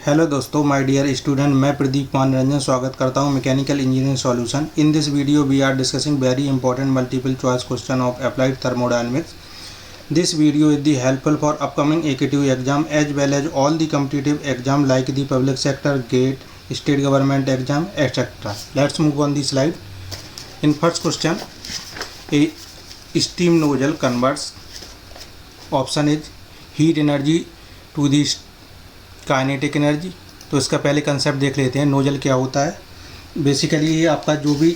Hello दोस्तों, my dear student, मैं प्रदीप कुमार निरंजन स्वागत करता हूं mechanical engineering solution. In this video we are discussing very important multiple choice question of applied thermodynamics. This video is the helpful for upcoming AKTU exam as well as all the competitive exam like the public sector, GATE, state government exam, etc. Let's move on the slide. In first question, a steam nozzle converts option is heat energy to the kinetic energy. तो इसका पहले concept देख लेते हैं. Nozzle क्या होता है. Basically ये आपका जो भी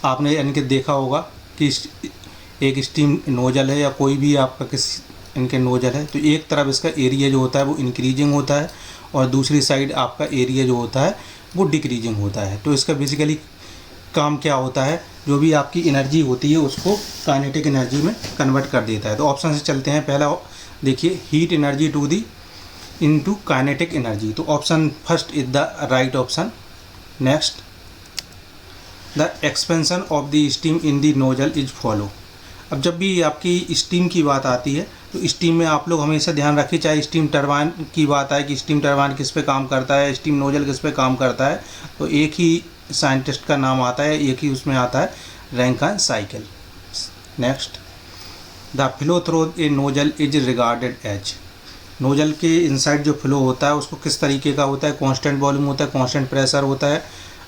आपने इनके देखा होगा कि एक स्टीम नोजल है या कोई भी आपका किसी इनके नोजल है, तो एक तरफ इसका एरिया जो होता है वो इंक्रीजिंग होता है और दूसरी साइड आपका एरिया जो होता है वो डिक्रीजिंग होता है. तो इसका बेसिकली काम क्या होता है, जो भी आपकी एनर्जी होती है उसको काइनेटिक एनर्जी में कन्वर्ट कर देता है. तो ऑप्शन से चलते हैं. पहला देखिए, heat energy to the into kinetic energy. तो option first is the right option. Next, the expansion of the steam in the nozzle is follow. अब जब भी आपकी स्टीम की बात आती है तो स्टीम में आप लोग हमेशा ध्यान रखिए, चाहे स्टीम टरबाइन की बात आए कि स्टीम टरबाइन किस पे काम करता है, स्टीम नोजल किस पे काम करता है, तो एक ही साइंटिस्ट का नाम आता है, एक ही उसमें आता है, Rankine cycle. Next, the flow through a nozzle is regarded as. Nozzle के इनसाइड जो फ्लो होता है उसको किस तरीके का होता है. कांस्टेंट वॉल्यूम होता है, कांस्टेंट प्रेशर होता है,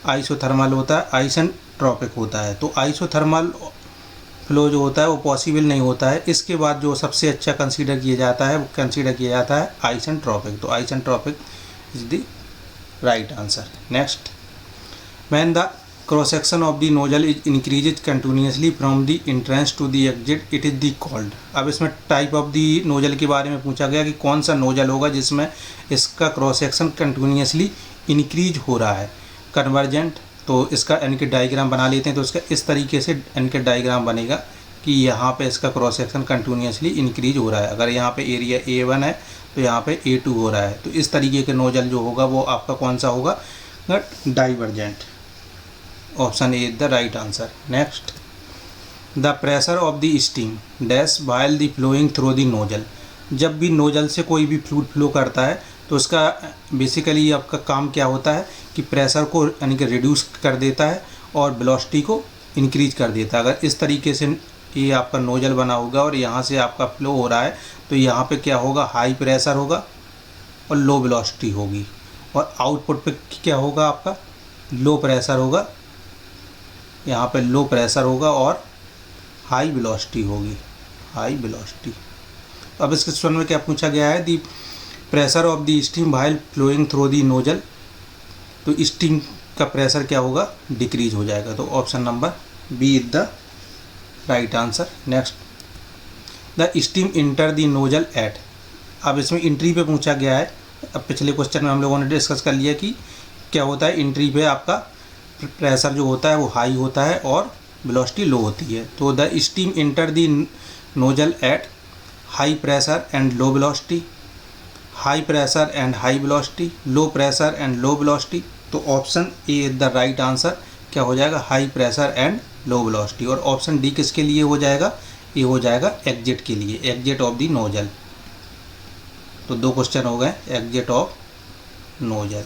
आइसोथर्मल होता है, आइसेंट्रोपिक होता है. तो आइसोथर्मल फ्लो जो होता है वो पॉसिबल नहीं होता है. इसके बाद जो सबसे अच्छा कंसीडर किया जाता है वो कंसीडर किया जाता है आइसेंट्रोपिक. तो isentropic is the right answer. Next, when the cross section of the nozzle is increases continuously from the entrance to the exit, it is the called. अब इसमें टाइप ऑफ द नोजल के बारे में पूछा गया कि कौन सा नोजल होगा जिसमें इसका क्रॉस सेक्शन कंटिन्यूसली इंक्रीज हो रहा है. कन्वर्जेंट. तो इसका इनके डायग्राम बना लेते हैं. तो इसका इस तरीके से इनके डायग्राम बनेगा कि यहाँ पे इसका क्रॉस सेक्शन कंटिन्यूसली इंक्रीज हो रहा है. अगर यहाँ पे एरिया A1 है तो यहाँ पे A2 हो रहा है. तो इस तरीके के नोजल जो होगा वो आपका कौन सा होगा, divergent. Option A is the right answer. Next, the pressure of the steam dash while the flowing through the nozzle. जब भी नोजल से कोई भी फ्लूइड फ्लो करता है तो उसका बेसिकली आपका काम क्या होता है कि प्रेशर को यानी कि रिड्यूस कर देता है और वेलोसिटी को इंक्रीज कर देता है. अगर इस तरीके से ये आपका नोजल बना होगा और यहाँ से आपका फ्लो हो रहा है तो यहाँ पे क्या होगा, हाई प्रेशर होगा और लो वेलोसिटी होगी, और आउटपुट पे क्या होगा, आपका लो प्रेशर होगा, यहाँ पे लो प्रेशर होगा और हाई वेलोसिटी होगी, हाई वेलोसिटी. अब इस क्वेश्चन में क्या पूछा गया है, the pressure of the steam while flowing through the nozzle. तो स्टीम का प्रेशर क्या होगा, डिक्रीज हो जाएगा. तो option number B is the right answer. Next, the steam enter the nozzle at. अब इसमें इंट्री पे पूछा गया है. अब पिछले क्वेश्चन में हम लोगों ने डिस्कस कर लिया कि क्या होता है, इंट्री पे आपका प्रेशर जो होता है वो हाई होता है और वेलोसिटी लो होती है. तो the steam enter the nozzle at high pressure and low velocity, high pressure and high velocity, low pressure and low velocity. तो option A is the right answer. क्या हो जाएगा, high pressure and low velocity. और option D किसके लिए हो जाएगा, ये हो जाएगा एग्जिट के लिए, एग्जिट ऑफ द नोजल. तो दो क्वेश्चन हो गए, exit of nozzle.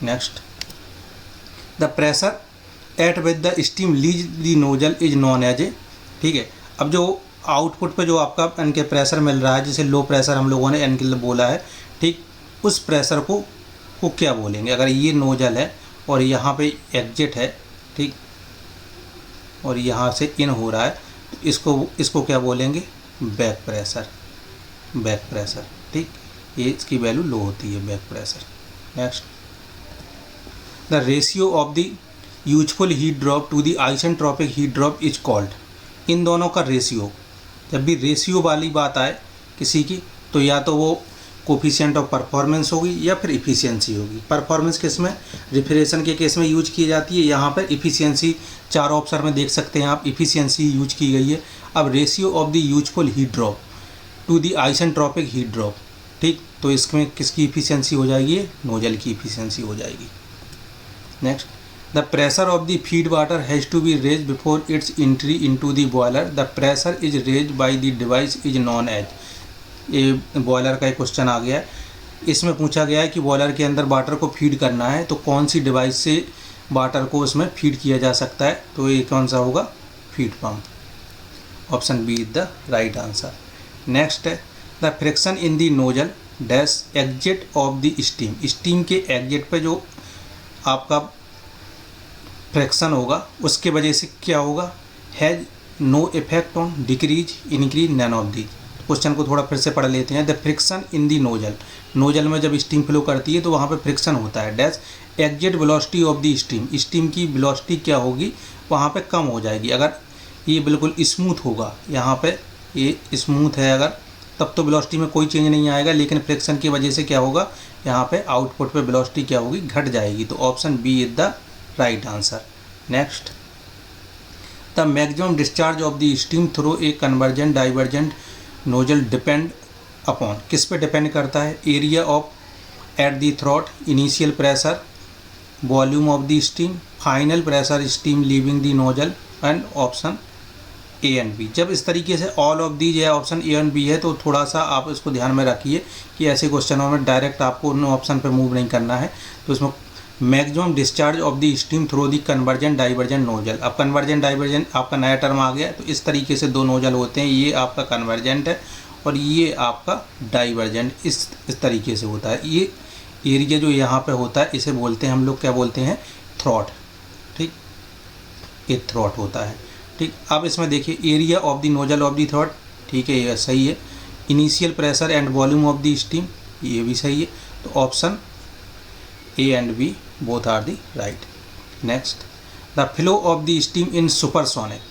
Next, the pressure at with the steam leaves the nozzle is known as a. ठीक है. अब जो आउटपुट पे जो आपका इनके प्रेशर मिल रहा है, जैसे लो प्रेशर हम लोगों ने इनके लिए बोला है, ठीक, उस प्रेशर को क्या बोलेंगे. अगर ये नोजल है और यहाँ पे एग्जिट है, ठीक, और यहाँ से इन हो रहा है, तो इसको क्या बोलेंगे, बैक प्रेशर, बैक प्रेशर. ठीक, ये इसकी वैल्यू लो होती है, back pressure. Next, the ratio of the useful heat drop to the isentropic heat drop is called. इन दोनों का रेशियो, जब भी रेशियो वाली बात आए किसी की, तो या तो वो कोफिशिएंट ऑफ परफॉर्मेंस होगी या फिर इफ़िशियंसी होगी. परफॉर्मेंस किस में, रेफ्रिजरेशन के केस में यूज की जाती है. यहाँ पर इफ़िशियंसी चार ऑप्शन में देख सकते हैं आप, इफ़िशियंसी यूज की गई है. अब ratio of the useful heat drop to the isentropic heat drop, ठीक, तो इसमें किसकी इफ़िशियंसी हो जाएगी, नोजल की इफ़िशियंसी हो जाएगी. Next, the pressure of the feed water has to be raise before its entry into the boiler. The pressure is raise by the device is known as. ये बॉयलर का एक question आ गया है। इसमें पूछा गया है कि बॉयलर के अंदर वाटर को फीड करना है तो कौन सी डिवाइस से वाटर को उसमें फीड किया जा सकता है, तो ये कौन सा होगा, feed pump. Option B is the right answer. Next है the friction in the nozzle dash exit of the steam. Steam के एग्जिट पे जो आपका फ्रिक्शन होगा उसके वजह से क्या होगा, has no effect on decrease increase none of the. Question को थोड़ा फिर से पढ़ लेते हैं। The friction in the nozzle, nozzle में जब स्टीम फ्लो करती है तो वहाँ पे फ्रिक्शन होता है। Dash exit velocity of the steam, steam की वेलोसिटी क्या होगी, वहाँ पे कम हो जाएगी। अगर ये बिल्कुल स्मूथ होगा, यहाँ पे ये स्मूथ है अगर, तब तो वेलोसिटी में कोई चेंज नहीं आएगा, लेकिन फ्रिक्शन की वजह से क्या होगा, यहाँ पे आउटपुट पे वेलोसिटी क्या होगी, घट जाएगी। तो option B is the right answer. Next the maximum discharge of the steam through a convergent divergent nozzle depend upon, किस पे डिपेंड करता है, area of at the throat, initial pressure, volume of the steam, final pressure steam leaving the nozzle, and option A and B. जब इस तरीके से all of these या option A and B है तो थोड़ा सा आप इसको ध्यान में रखिए कि ऐसे क्वेश्चनों में डायरेक्ट आपको उन ऑप्शन पे मूव नहीं करना है। तो इसमें maximum discharge of the steam through the convergent divergent nozzle, अब कन्वर्जेंट डाइवर्जेंट आपका नया टर्म आ गया। तो इस तरीके से दो नोजल होते हैं, ये आपका कन्वर्जेंट है और ये आपका डाइवर्जेंट, इस तरीके से होता है। ये एरिया जो यहाँ पे होता है इसे बोलते हैं हम लोग, क्या बोलते हैं, थ्रॉट। ठीक, ये थ्रॉट होता है। ठीक, अब इसमें देखिए area of the nozzle of the throat, ठीक है, ये सही है। Initial pressure and volume of the steam, ये भी सही है। तो option A and B both are the right. Next the flow of the steam in supersonic,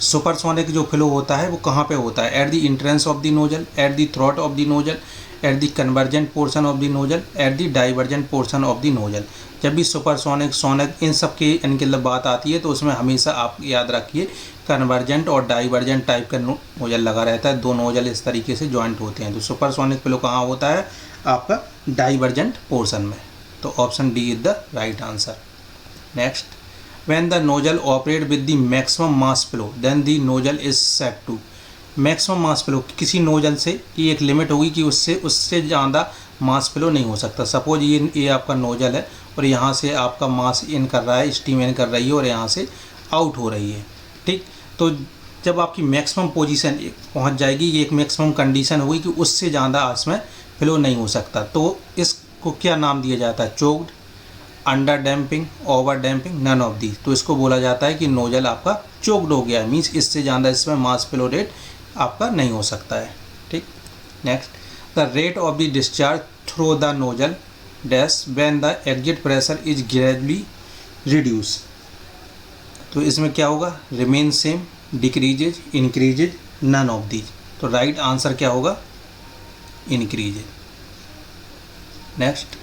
supersonic जो फ्लो होता है वो कहाँ पे होता है, at the entrance of the nozzle, at the throat of the nozzle, at the convergent portion of the nozzle, at the divergent portion of the nozzle. जब भी सुपरसोनिक, सोनिक, इन सब के इनके बात आती है तो उसमें हमेशा आप याद रखिए कन्वर्जेंट और डाइवर्जेंट टाइप का नोजल लगा रहता है, दो नोजल इस तरीके से जॉइंट होते हैं। तो सुपरसोनिक फ्लो कहाँ होता है, आपका डाइवर्जेंट पोर्शन में। तो option D is the right answer. Next when the nozzle operate with the maximum mass flow then the nozzle is set to, maximum mass flow, किसी नोजल से की एक लिमिट होगी कि उससे ज़्यादा मास फ्लो नहीं हो सकता। सपोज ये आपका नोजल है और यहाँ से आपका मास इन कर रहा है, स्टीम इन कर रही है और यहाँ से आउट हो रही है। ठीक, तो जब आपकी मैक्सिमम पोजीशन पहुँच जाएगी, ये एक मैक्सिमम कंडीशन होगी कि उससे ज़्यादा इसमें फ्लो नहीं हो सकता। तो इसको क्या नाम दिया जाता है, choked, under damping, over damping, none of the. तो इसको बोला जाता है कि नोजल आपका चोक्ड हो गया है, मीन्स इससे ज़्यादा इसमें मास फ्लो रेट आपका नहीं हो सकता है। ठीक, next the rate of the discharge through the nozzle dash when the exit pressure is gradually reduce. तो इसमें क्या होगा, remain same, decreases, increases, none of these. तो राइट आंसर क्या होगा, increases. Next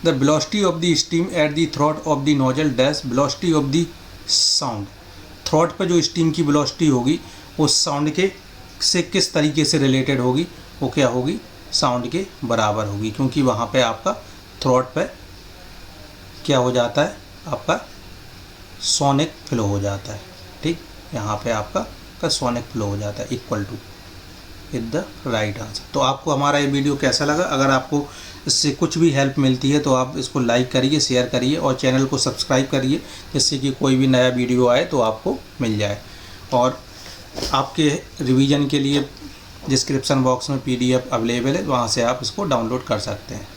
the velocity of the steam at the throat of the nozzle dash velocity of the sound. Throat पर जो steam की वेलोसिटी होगी वो साउंड के से किस तरीके से रिलेटेड होगी, वो क्या होगी, साउंड के बराबर होगी, क्योंकि वहाँ पे आपका थ्रॉट पे क्या हो जाता है, आपका सोनिक फ्लो हो जाता है। ठीक, यहाँ पे आपका सोनिक फ्लो हो जाता है, equal two is the right answer. तो आपको हमारा ये वीडियो कैसा लगा, अगर आपको इससे कुछ भी हेल्प मिलती है तो आप इसको लाइक करिए, शेयर करिए और चैनल को सब्सक्राइब करिए, जिससे कि कोई भी नया वीडियो आए तो आपको मिल जाए। और आपके रिवीजन के लिए डिस्क्रिप्शन बॉक्स में PDF अवेलेबल है, वहाँ से आप इसको डाउनलोड कर सकते हैं।